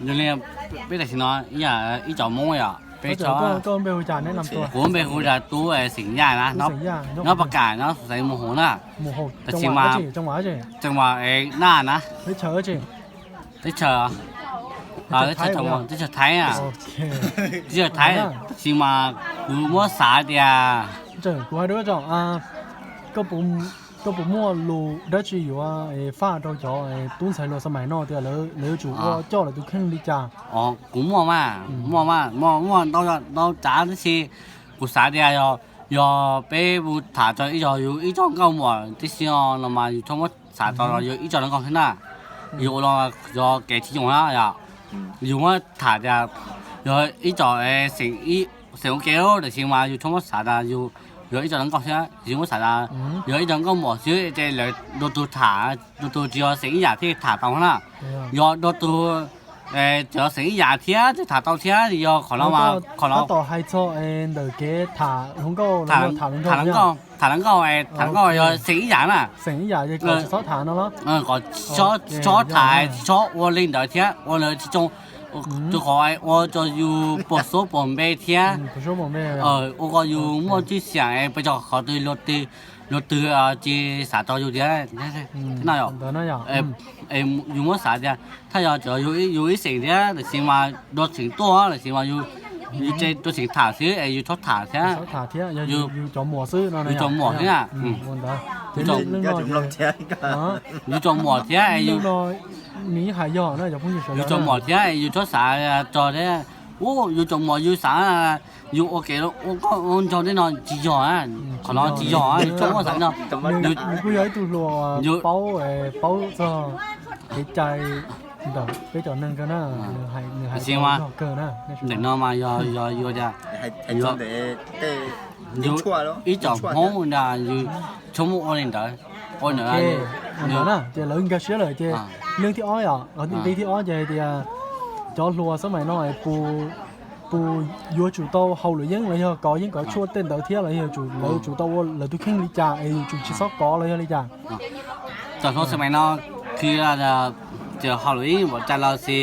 อยู่เนี่ยเป็นแต่สิเนาะอีจ่อมงอ่ะไปจ่อก็เบลจานแนะนำตัวผมเป็นคนจะตู้สิงห์ใหญ่นะเนาะเนาะประกาศเนาะใส่โมโหน่ะโมโหจังหวะหน้านะไม่เฉยจริงได้เฉยได้เฉยจังหวะได้เฉยไทยอ่ะได้เฉยไทยสิมากูมั่วสาเดียเจ๋งกูให้ด้วยจ่อก็ผมมั่วรูได้จีอยู่ว่าฟ้าเราจ่อตุ้นใส่รถสมัยนอกเดียวแล้วจู่ว่าจ่อเลยตุ้งขึ้นดีจ้าอ๋อกูมั่วเราจ่าที่สิกูสาเดีย要被不他这有一种搞么，这些哦，那么有他们啥到了有一种人搞什么，有了要给提供啦呀，有么他的有一种成给了的行嘛，有他们啥的有一种人搞什么，有么啥的，有一种搞么，就这来都只要成一样的他到啦，要都。จะสิ่งอยากเที่ยจะถ่ายเตาเที่ยยอขอเรามาขอเราต่อให้โซ่เด็กเก๋ถ่ายหงก็ถ่ายหงก็ยอสิ่งอยากน่ะสิ่งอยากจะก็ชอบถ่ายเนาะก็ชอบถ่ายชอบวันเล่นเดี๋ยวเที่ยวันเลยที่จง就好哎，我就有不说不每天，我个有么就想哎，比较好的落地啊，这啥都有的，那样，有么啥的，他要就有一些的，就是嘛，落成多，就是嘛有这都是塔些，有做塔些，有做模式，有做模式啊，有做模式，有。你还要那就不是说。有做模些，有做啥做的？有做模有啥？有我给了我做的那鸡脚啊，可能鸡脚啊，做么啥呢？有有都说包着给在的，比较那个呢，还行吗？个呢，那那嘛要的，还装的有一种红的有全部我领的，我领的。นะเดี๋ยวเราอิงกับเชื่อเลยเดี๋ยวเรื่องที่อ้อยอ่ะที่อ้อยเดี๋ยวจอรัวสมัยน้อยปูยัวจู่โตเฮาหรือยังเลยก็ยังก็ช่วยเต้นเต๋อเที่ยวเลยจู่โตว่าเราทุกครั้งลิจ่าจู่ชิซอกก่อเลยลิจ่าตอนสมัยน้อยคือจะเฮาหรือยังว่าจะเราสิ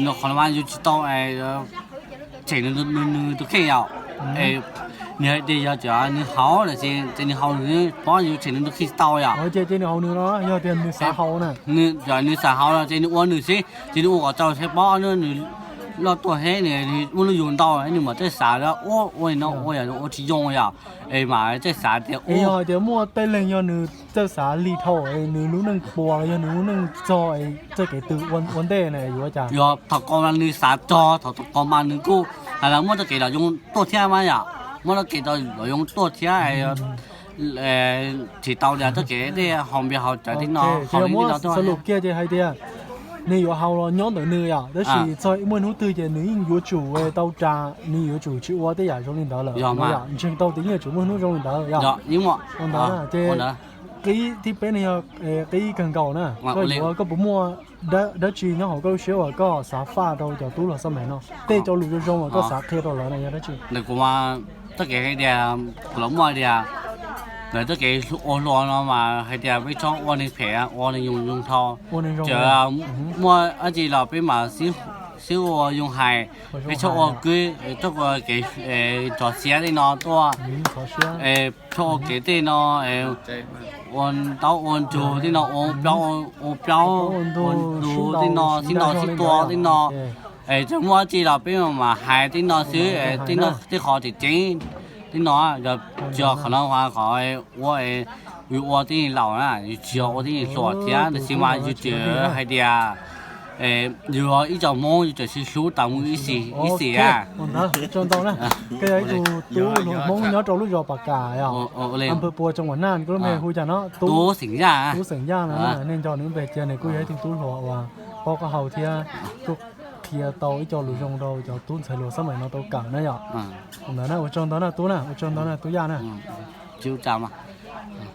นกคนมาอยู่จู่โตเจ๋งนึงทุกครั้ง你要叫你好那些，这你好你帮有钱人都可以到呀。这你好你了，要点你啥好呢？你啥好了？这你我那些，这你我找些包呢你老多些呢，我能用到，你嘛这啥了？我去用呀，嘛这啥的？เดี๋ยวมั่วเต้นเลย要你这啥里头你รู้นึงปัว要你รู้นึงจอ这给ดูวันเต้呢有จ้ะ要他讲完你啥จอ他讲完你个，还了我就给了用多天嘛呀。我都给到用多天提到了都给的后面好在的呢，后面的สรุปแกจะให้เดียนี่อยู่เฮาเราย้อนตัวนึงอ่ะแล้วสิซอยมวยนู้ตื่นจะนึงอยู่จู่เต้าจานี่อยู่จู่ชื่อว่าได้อยากรงลินเดอร์เลยจริงเต้าติ้งจู่มวยนู้รงลินเดอร์ยิ่งว่าวันนั้นเจ้ที่เป็นเนี่ยที่กันเก่านะก็อยู่ก็ปุ๊บมัวได้จีเนี่ยเขาก็เชื่อว่าก็สาฟ้าเราจะตู้เราสมัยเนาะเต้จะรู้จะรงว่าก็สาเคเราแล้วนะยังได้จีเด็กกูมาtất cả cái đèn lỏng mọi đèn rồi tất cả ôn lo nó mà hay đèn với trong ôn lên phẻ ôn lên dùng thao chờ mua ở gì là bên mà xíu dùng hài với cho ôn cưới cho cái trò xe đi nó to cho cái tên nó ôn tao ôn chủ đi nó ôn béo ôn đủ đi nó xin to đi nó cho mua chỉ là bên mà hai tiếng nó xíu tiếng nó tiếng họ thì chính tiếng nó giờ giờ khả năng hoa khỏi我tiếng老啦，只我tiếng少天，但是嘛就这还的啊，有一种梦就是手动一些啊。จนตอนนั้นก็ไอ้ตู้มงเนาะจอลูกจอปากกาอ่ะอำเภอปัวจังหวัดน่านก็ไม่คุยจ้ะเนาะตู้สิงห์ย่าตู้สิงห์ย่านะเนี่ยจอนึงไปเจอในกูให้ถึงตู้หัวว่าพอก็เฮาเทียทุกเทียเตาไอ้จอลูกจงเราจอตู้ใส่โลสมัยเนาะเตาเก่านะอ่ะนั่นนะ我จนตอนนั้นตู้นะ我จนตอนนั้นตู้ย่านะ就这样嘛。